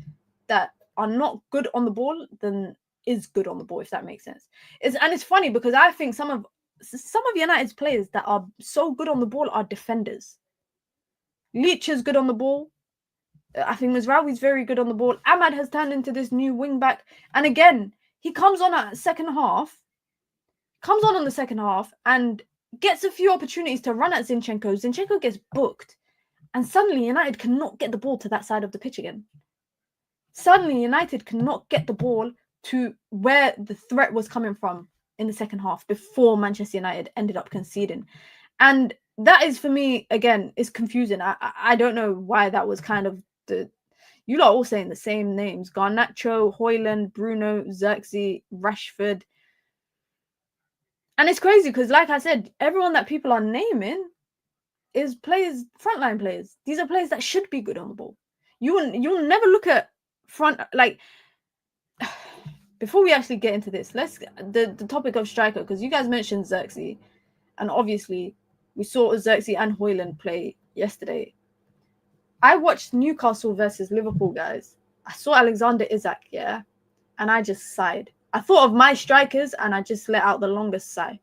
that are not good on the ball than is good on the ball, if that makes sense. It's funny because I think some of United's players that are so good on the ball are defenders. Leach is good on the ball. I think Mazraoui's very good on the ball. Ahmad has turned into this new wing back. And again, he comes on the second half and gets a few opportunities to run at Zinchenko. Zinchenko gets booked. And suddenly United cannot get the ball to that side of the pitch again. Suddenly United cannot get the ball to where the threat was coming from in the second half before Manchester United ended up conceding. And that is, for me, again, is confusing. I don't know why that was kind of you lot all saying the same names. Garnacho, Hojlund, Bruno, Xerxes, Rashford. And it's crazy because, like I said, everyone that people are naming is players, frontline players. These are players that should be good on the ball. You'll never look at front, like, before we actually get into this, the topic of striker, because you guys mentioned Xerxes, and obviously we saw Xerxes and Hojlund play yesterday. I watched Newcastle versus Liverpool, guys. I saw Alexander Isak, yeah, and I just sighed. I thought of my strikers and I just let out the longest sigh,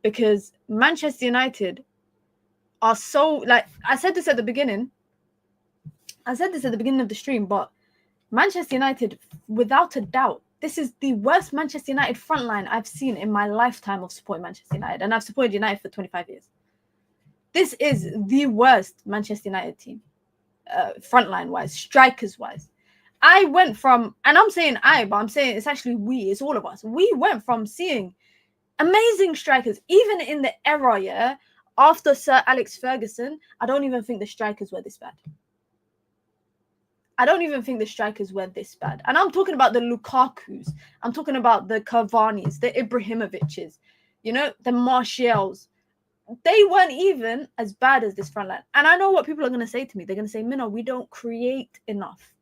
because Manchester United are so, like, I said this at the beginning of the stream, but Manchester United, without a doubt, this is the worst Manchester United front line I've seen in my lifetime of supporting Manchester United, and I've supported United for 25 years. This is the worst Manchester United team, frontline wise, strikers wise. I went from, and I'm saying but I'm saying it's actually we, it's all of us. We went from seeing amazing strikers, even in the era, after Sir Alex Ferguson. I don't even think the strikers were this bad. And I'm talking about the Lukakus. I'm talking about the Cavani's, the Ibrahimoviches, the Martials. They weren't even as bad as this front line. And I know what people are going to say to me. They're going to say, Minna, we don't create enough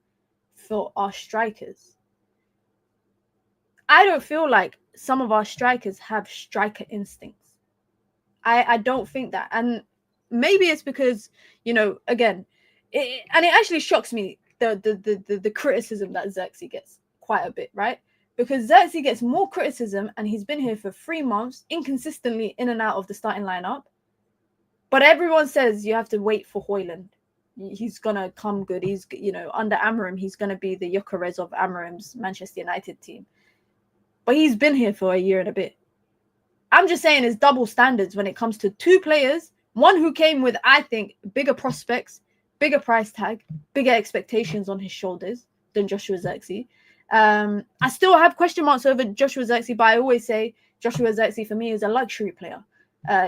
for our strikers. I don't feel like some of our strikers have striker instincts. I don't think that. And maybe it's because, again, it actually shocks me, the criticism that Xerxes gets quite a bit, right? Because Xerxes gets more criticism, and he's been here for 3 months, inconsistently in and out of the starting lineup. But everyone says you have to wait for Hojlund. He's going to come good. He's, under Amorim, he's going to be the Gyökeres of Amorim's Manchester United team. But he's been here for a year and a bit. I'm just saying it's double standards when it comes to two players. One who came with, I think, bigger prospects, bigger price tag, bigger expectations on his shoulders than Joshua Xerxes. I still have question marks over Joshua Xerxes, but I always say Joshua Xerxes for me is a luxury player.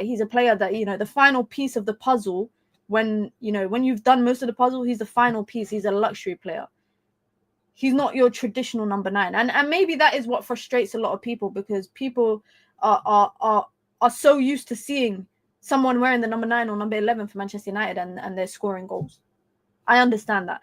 He's a player that, the final piece of the puzzle, when you've done most of the puzzle, he's the final piece. He's a luxury player. He's not your traditional number 9. And maybe that is what frustrates a lot of people, because people are so used to seeing someone wearing the number 9 or number 11 for Manchester United, and they're scoring goals. I understand that.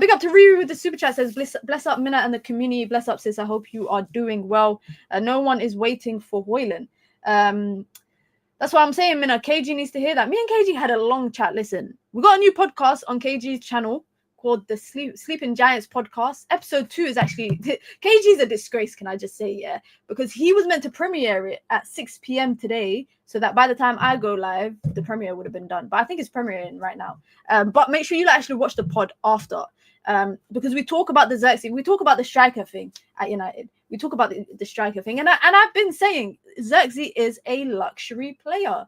Big up to Riri with the super chat, says, bless up Minna and the community. Bless up, sis. I hope you are doing well. No one is waiting for Hojlund. That's why I'm saying, Minna, KG needs to hear that. Me and KG had a long chat. Listen, we got a new podcast on KG's channel called the Sleeping Giants podcast. Episode 2 is actually, KG's a disgrace, can I just say, yeah? Because he was meant to premiere it at 6 p.m. today, so that by the time I go live, the premiere would have been done. But I think it's premiering right now. But make sure you actually watch the pod after, because we talk about the Xerxes, we talk about the striker thing at United. We talk about the striker thing. And I've been saying Xerxes is a luxury player.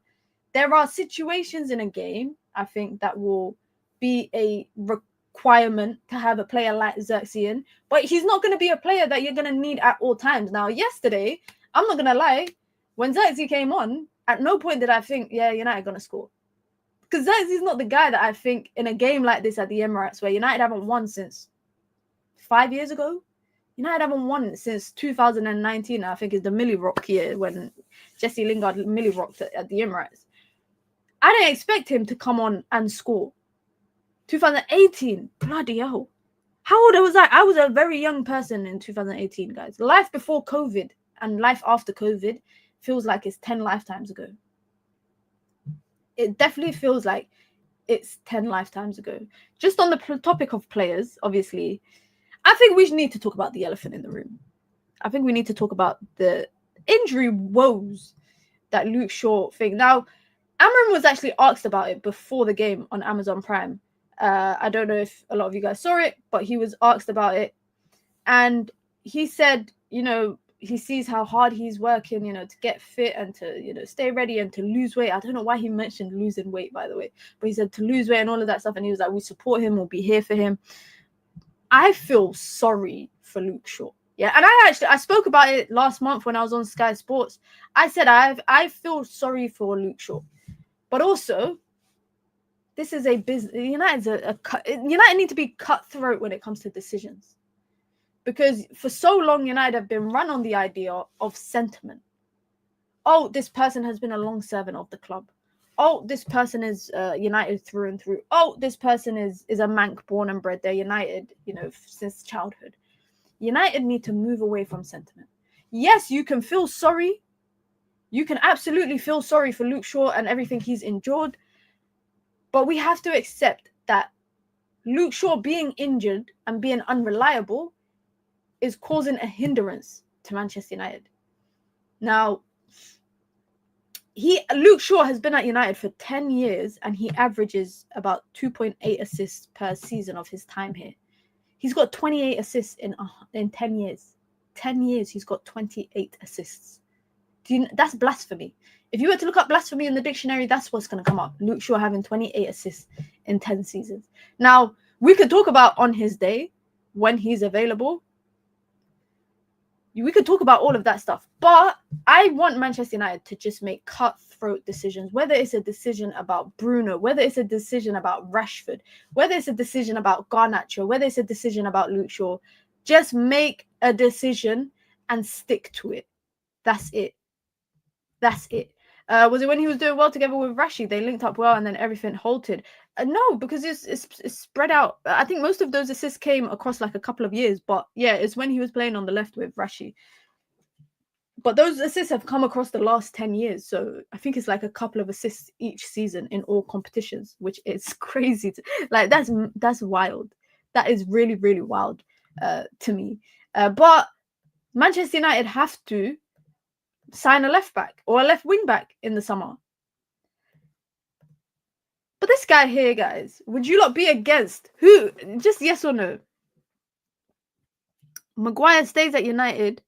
There are situations in a game, I think, that will be a requirement to have a player like Xerxes in, but he's not going to be a player that you're going to need at all times. Now, yesterday, I'm not going to lie, when Xerxes came on, at no point did I think, yeah, United going to score. Because Xerxes is not the guy that I think in a game like this at the Emirates, where United haven't won since 5 years ago. United haven't won since 2019, I think, is the Millie Rock year, when Jesse Lingard Millie rocked at the Emirates. I didn't expect him to come on and score. 2018, bloody hell. How old was I? I was a very young person in 2018, guys. Life before COVID and life after COVID feels like it's 10 lifetimes ago. It definitely feels like it's 10 lifetimes ago. Just on the topic of players, obviously, I think we need to talk about the elephant in the room. I think we need to talk about the injury woes that Luke Shaw thing. Now, Amram was actually asked about it before the game on Amazon Prime. I don't know if a lot of you guys saw it, but he was asked about it. And he said, he sees how hard he's working, to get fit and to, stay ready and to lose weight. I don't know why he mentioned losing weight, by the way, but he said to lose weight and all of that stuff. And he was like, we support him, we'll be here for him. I feel sorry for Luke Shaw. Yeah, and I spoke about it last month when I was on Sky Sports. I said I feel sorry for Luke Shaw. But also, this is a business. United need to be cutthroat when it comes to decisions. Because for so long, United have been run on the idea of sentiment. Oh, this person has been a long servant of the club. Oh, this person is United through and through. Oh, this person is a Manc born and bred. They're United, since childhood. United need to move away from sentiment. Yes, you can feel sorry. You can absolutely feel sorry for Luke Shaw and everything he's endured. But we have to accept that Luke Shaw being injured and being unreliable is causing a hindrance to Manchester United. Now, Luke Shaw has been at United for 10 years and he averages about 2.8 assists per season of his time here. He's got 28 assists in 10 years. 10 years, he's got 28 assists. That's blasphemy. If you were to look up blasphemy in the dictionary, that's what's going to come up. Luke Shaw having 28 assists in 10 seasons. Now, we could talk about on his day, when he's available. We could talk about all of that stuff. But I want Manchester United to just make cutthroat decisions, whether it's a decision about Bruno, whether it's a decision about Rashford, whether it's a decision about Garnacho, whether it's a decision about Luke Shaw. Just make a decision and stick to it. That's it. That's it. Was it when he was doing well together with Rashi? They linked up well and then everything halted. No, because it's spread out. I think most of those assists came across like a couple of years. But yeah, it's when he was playing on the left with Rashi. But those assists have come across the last 10 years. So I think it's like a couple of assists each season in all competitions, which is crazy. That's wild. That is really, really wild to me. But Manchester United have to sign a left back or a left wing back in the summer. But this guy here, guys, would you not be against? Who? Just yes or no. Maguire stays at United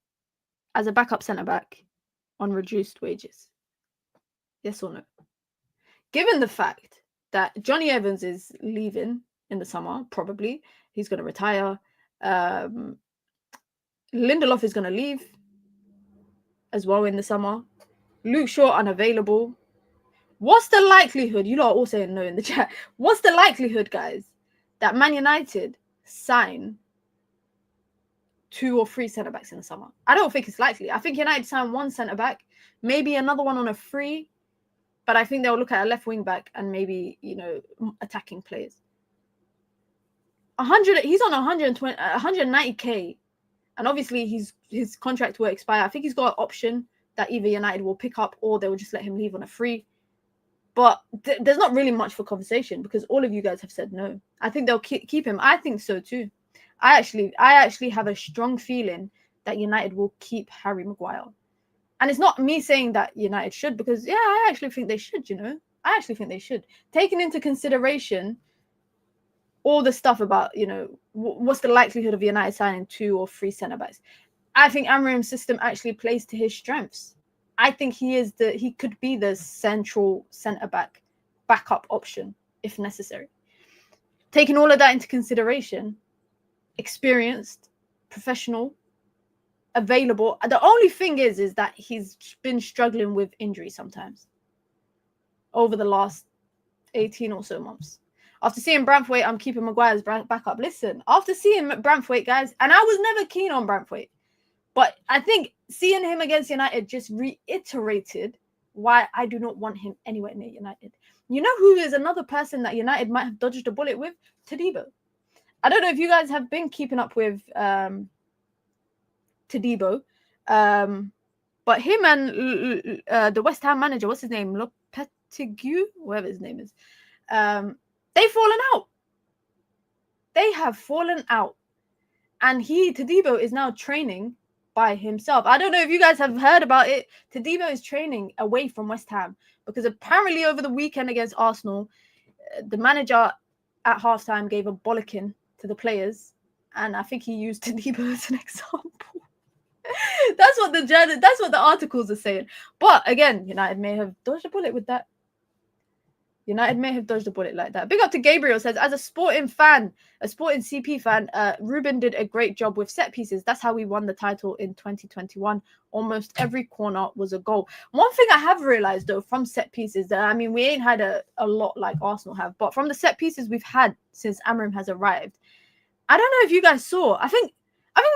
as a backup centre-back on reduced wages. Yes or no? Given the fact that Johnny Evans is leaving in the summer, probably. He's going to retire. Lindelof is going to leave as well in the summer. Luke Shaw unavailable. What's the likelihood, you lot are all saying no in the chat, what's the likelihood, guys, that Man United sign 2 or 3 centre-backs in the summer? I don't think it's likely. I think United sign 1 centre-back, maybe another one on a free, but I think they'll look at a left wing-back and maybe, attacking players. 100, he's on 190k, and obviously his contract will expire. I think he's got an option that either United will pick up or they will just let him leave on a free. But there's not really much for conversation because all of you guys have said no. I think they'll keep him. I think so too. I actually have a strong feeling that United will keep Harry Maguire. And it's not me saying that United should, because yeah, I actually think they should, I actually think they should. Taking into consideration all the stuff about, what's the likelihood of United signing 2 or 3 centre-backs. I think Amorim's system actually plays to his strengths. I think he could be the central centre-back backup option if necessary. Taking all of that into consideration, experienced, professional, available. The only thing is that he's been struggling with injury sometimes over the last 18 or so months. After seeing Branthwaite, I'm keeping Maguire's backup. Listen, after seeing Branthwaite, guys, and I was never keen on Branthwaite, but I think seeing him against United just reiterated why I do not want him anywhere near United. You know who is another person that United might have dodged a bullet with? Todibo. I don't know if you guys have been keeping up with Todibo, but him and the West Ham manager, what's his name? Lopetegui, whatever his name is, they've fallen out. They have fallen out. And Todibo is now training by himself. I don't know if you guys have heard about it. Todibo is training away from West Ham because apparently over the weekend against Arsenal, the manager at halftime gave a bollocking to the players, and I think he used Todibo as an example. That's what the articles are saying. But again, United may have dodged a bullet with that. United may have dodged a bullet like that. Big up to Gabriel, says, as a sporting CP fan, Ruben did a great job with set pieces. That's how we won the title in 2021. Almost every corner was a goal. One thing I have realized, though, from set pieces, that we ain't had a lot like Arsenal have, but from the set pieces we've had since Amorim has arrived, I don't know if you guys saw. I think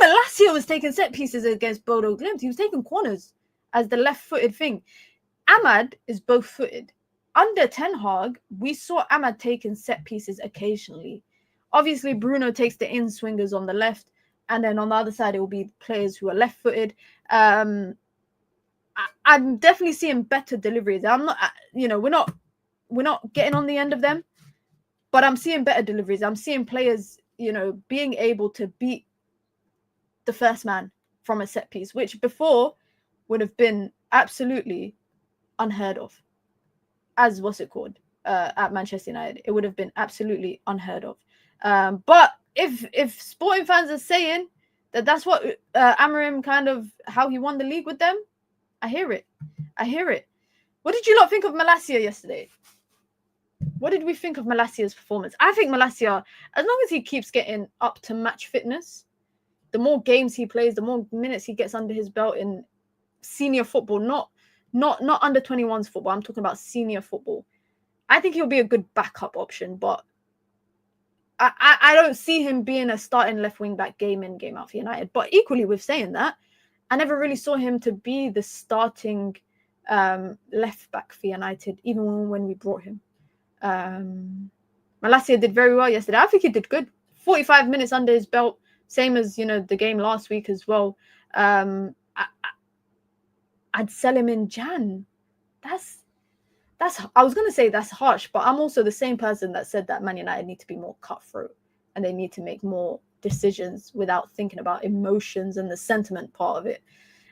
Malacia was taking set pieces against Bodo Glimt. He was taking corners as the left-footed thing. Ahmad is both-footed. Under Ten Hag, we saw Ahmad taking set pieces occasionally. Obviously, Bruno takes the in-swingers on the left, and then on the other side, it will be players who are left-footed. I'm definitely seeing better deliveries. I'm not, we're not getting on the end of them, but I'm seeing better deliveries. I'm seeing players, being able to beat the first man from a set piece, which before would have been absolutely unheard of. As what's it called? At Manchester United, it would have been absolutely unheard of. But if sporting fans are saying that that's what Amorim kind of how he won the league with them, I hear it. What did you lot think of Malacia yesterday? What did we think of Malacia's performance? I think Malacia, as long as he keeps getting up to match fitness, the more games he plays, the more minutes he gets under his belt in senior football, not under 21s football. I'm talking about senior football. I think he'll be a good backup option, but I don't see him being a starting left wing back game in, game out for United. But equally with saying that, I never really saw him to be the starting left back for United, even when we brought him. Malacia did very well yesterday. I think he did good. 45 minutes under his belt, same as the game last week as well. I'd sell him in Jan. That's I was going to say that's harsh, but I'm also the same person that said that Man United need to be more cutthroat and they need to make more decisions without thinking about emotions and the sentiment part of it.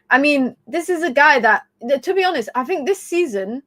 I mean, this is a guy that, to be honest, I think this season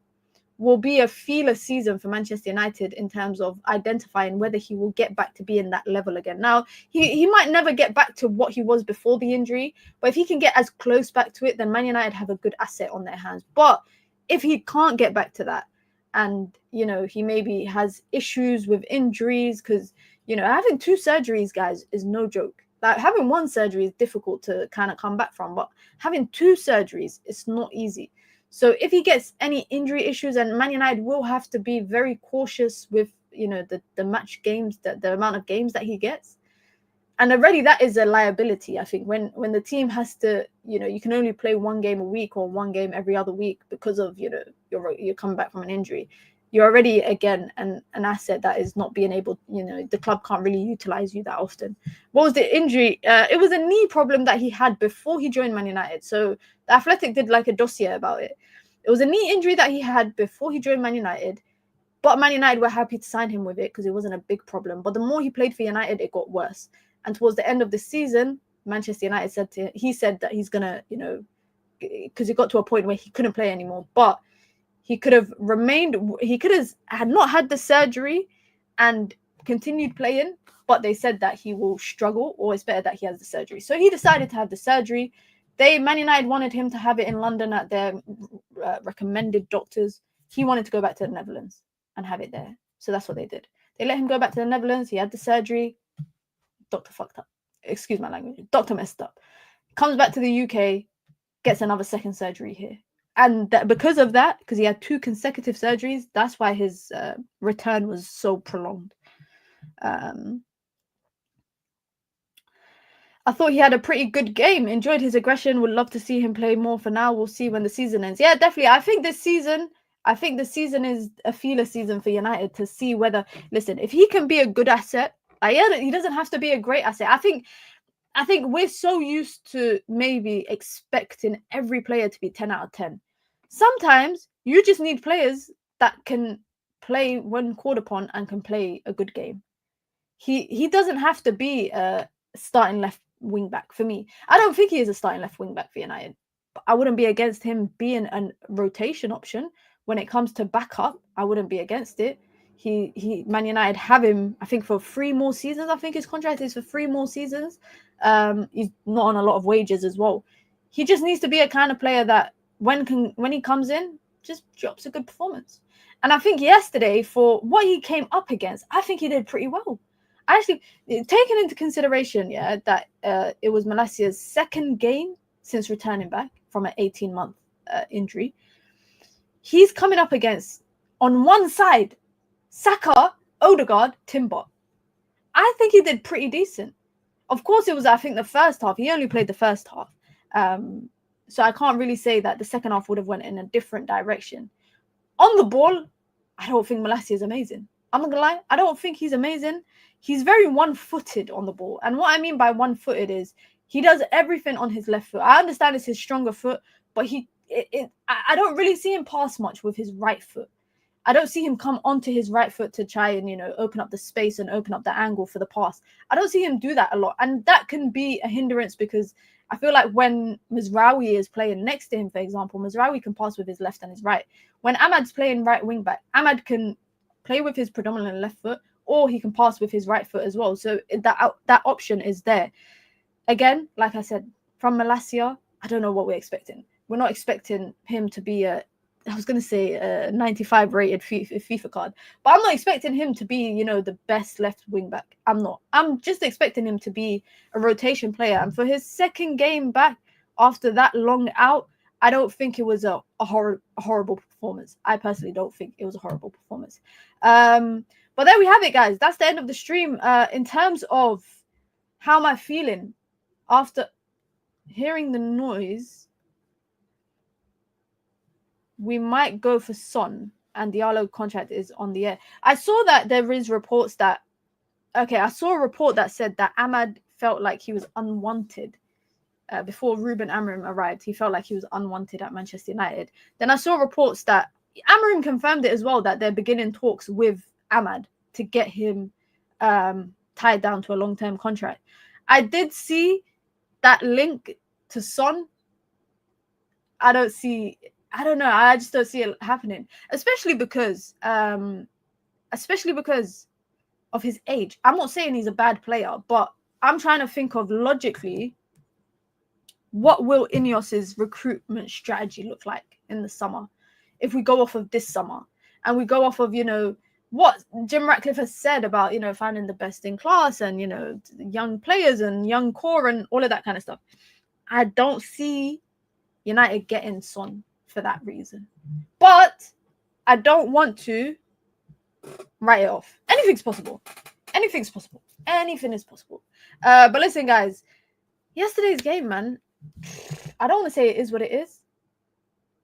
will be a feeler season for Manchester United in terms of identifying whether he will get back to being that level again. Now, he might never get back to what he was before the injury, but if he can get as close back to it, then Man United have a good asset on their hands. But if he can't get back to that, and he maybe has issues with injuries, because having 2 surgeries, guys, is no joke. Like, having 1 surgery is difficult to kind of come back from, but having 2 surgeries, it's not easy. So if he gets any injury issues, and Man United will have to be very cautious with the match games, the amount of games that he gets. And already that is a liability, I think, when the team has to, you can only play 1 game a week or 1 game every other week because of, you're coming back from an injury. You're already, again, an asset that is not being able, the club can't really utilize you that often. What was the injury? It was a knee problem that he had before he joined Man United. So The Athletic did like a dossier about it. It was a knee injury that he had before he joined Man United, but Man United were happy to sign him with it because it wasn't a big problem. But the more he played for United, it got worse. And towards the end of the season, Manchester United said that he's going to, because it got to a point where he couldn't play anymore. But he could have had not had the surgery and continued playing, but they said that he will struggle, or it's better that he has the surgery. So he decided to have the surgery. Man United wanted him to have it in London at their recommended doctors. He wanted to go back to the Netherlands and have it there. So that's what they did. They let him go back to the Netherlands. He had the surgery. Doctor fucked up. Excuse my language. Doctor messed up. Comes back to the UK, gets another second surgery here. And because of that, because he had 2 consecutive surgeries, that's why his return was so prolonged. I thought he had a pretty good game. Enjoyed his aggression. Would love to see him play more. For now, we'll see when the season ends. Yeah, definitely. I think the season is a feeler season for United to see whether, listen, if he can be a good asset, he doesn't have to be a great asset. I think we're so used to maybe expecting every player to be 10 out of 10. Sometimes you just need players that can play when called upon and can play a good game. He doesn't have to be a starting left wing back for me. I don't think he is a starting left wing back for United. But I wouldn't be against him being a rotation option when it comes to backup. I wouldn't be against it. Man United have him, I think, for 3 more seasons. I think his contract is for 3 more seasons. He's not on a lot of wages as well. He just needs to be a kind of player that when he comes in, just drops a good performance. And I think yesterday, for what he came up against, I think he did pretty well. Actually, taking into consideration, that it was Malacia's 2nd game since returning back from an 18-month injury. He's coming up against, on one side, Saka, Odegaard, Timber. I think he did pretty decent. Of course, it was, I think, the first half. He only played the first half. So I can't really say that the second half would have went in a different direction. On the ball, I don't think Malacia is amazing. I'm not going to lie. I don't think he's amazing. He's very one-footed on the ball. And what I mean by one-footed is he does everything on his left foot. I understand it's his stronger foot, but I don't really see him pass much with his right foot. I don't see him come onto his right foot to try and, open up the space and open up the angle for the pass. I don't see him do that a lot. And that can be a hindrance because I feel like when Mizraoui is playing next to him, for example, Mizraoui can pass with his left and his right. When Ahmad's playing right wing back, Ahmad can play with his predominant left foot, or he can pass with his right foot as well. So that option is there. Again, like I said, from Malacia, I don't know what we're expecting. We're not expecting him to be a 95 rated FIFA card, but I'm not expecting him to be, the best left wing back. I'm not. I'm just expecting him to be a rotation player. And for his second game back after that long out, I don't think it was a horrible performance. I personally don't think it was a horrible performance. But there we have it, guys. That's the end of the stream. In terms of how am I feeling after hearing the noise, we might go for Son, and Diallo contract is on the air. I saw that there is reports that, I saw a report that said that Ahmad felt like he was unwanted before Ruben Amorim arrived. He felt like he was unwanted at Manchester United. Then I saw reports that Amorim confirmed it as well, that they're beginning talks with Ahmad to get him tied down to a long-term contract. I did see that link to Son. I don't know. I just don't see it happening, especially because of his age. I'm not saying he's a bad player, but I'm trying to think of logically what will Ineos's recruitment strategy look like in the summer if we go off of this summer and we go off of, what Jim Ratcliffe has said about, finding the best in class and, young players and young core and all of that kind of stuff. I don't see United getting Son for that reason. But I don't want to write it off. Anything's possible. Anything is possible. But listen, guys, yesterday's game, man, I don't want to say it is what it is,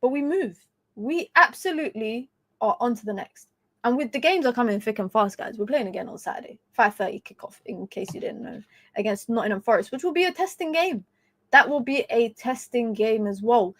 but we move. We absolutely are on to the next. And with the games are coming thick and fast, guys. We're playing again on Saturday, 5:30 kickoff, in case you didn't know, against Nottingham Forest, which will be a testing game. That will be a testing game as well.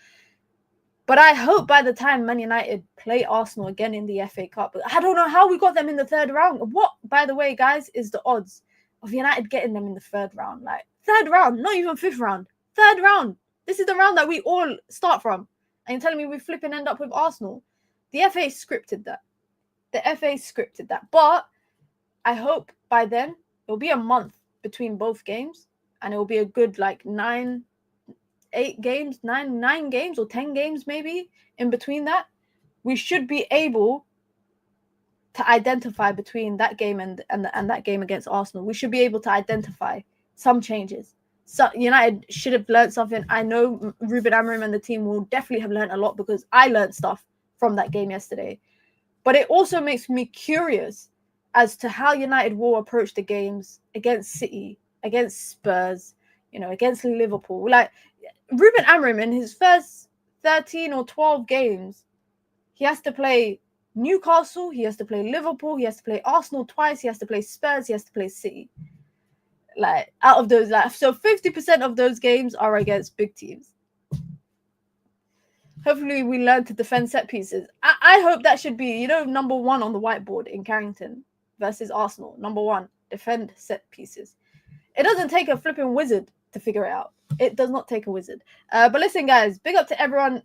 But I hope by the time Man United play Arsenal again in the FA Cup, I don't know how we got them in the third round. What, by the way, guys, is the odds of United getting them in the third round? Like, third round, not even fifth round. Third round. This is the round that we all start from. And you're telling me we flip and end up with Arsenal? The FA scripted that. But I hope by then it'll be a month between both games, and it will be a good nine games or 10 games maybe in between that. We should be able to identify between that game and that game against Arsenal. We should be able to identify some changes. So United should have learned something. I know Ruben Amorim and the team will definitely have learned a lot, because I learned stuff from that game yesterday. But it also makes me curious as to how United will approach the games against City, against Spurs, against Liverpool. Like, Ruben Amorim in his first 13 or 12 games, he has to play Newcastle, he has to play Liverpool, he has to play Arsenal twice, he has to play Spurs, he has to play City. Like, out of those, so 50% of those games are against big teams. Hopefully we learn to defend set pieces. I hope that should be, number one on the whiteboard in Carrington versus Arsenal. Number one, defend set pieces. It doesn't take a flipping wizard to figure it out. It does not take a wizard. But listen, guys, big up to everyone.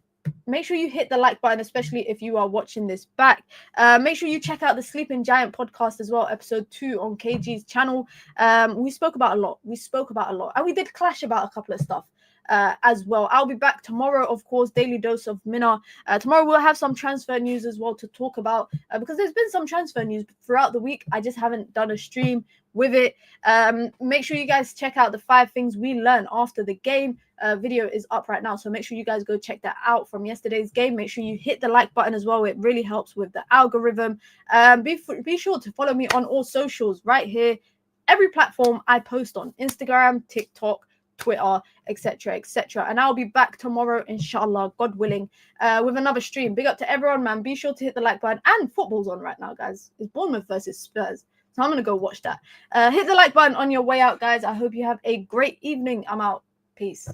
Make sure you hit the like button, especially if you are watching this back. Make sure you check out the Sleeping Giant podcast as well, episode 2 on KG's channel. We spoke about a lot. And we did clash about a couple of stuff as well. I'll be back tomorrow, of course, daily dose of Mina. Tomorrow we'll have some transfer news as well to talk about, because there's been some transfer news throughout the week. I just haven't done a stream with it. Make sure you guys check out the 5 things we learned after the game. Video is up right now, so make sure you guys go check that out from yesterday's game. Make sure you hit the like button as well. It really helps with the algorithm. Be sure to follow me on all socials right here. Every platform I post on: Instagram, TikTok, Twitter, etc. And I'll be back tomorrow, inshallah, God willing, with another stream. Big up to everyone, man. Be sure to hit the like button. And football's on right now, guys. It's Bournemouth versus Spurs, so I'm gonna go watch that. Hit the like button on your way out, guys. I hope you have a great evening. I'm out. Peace.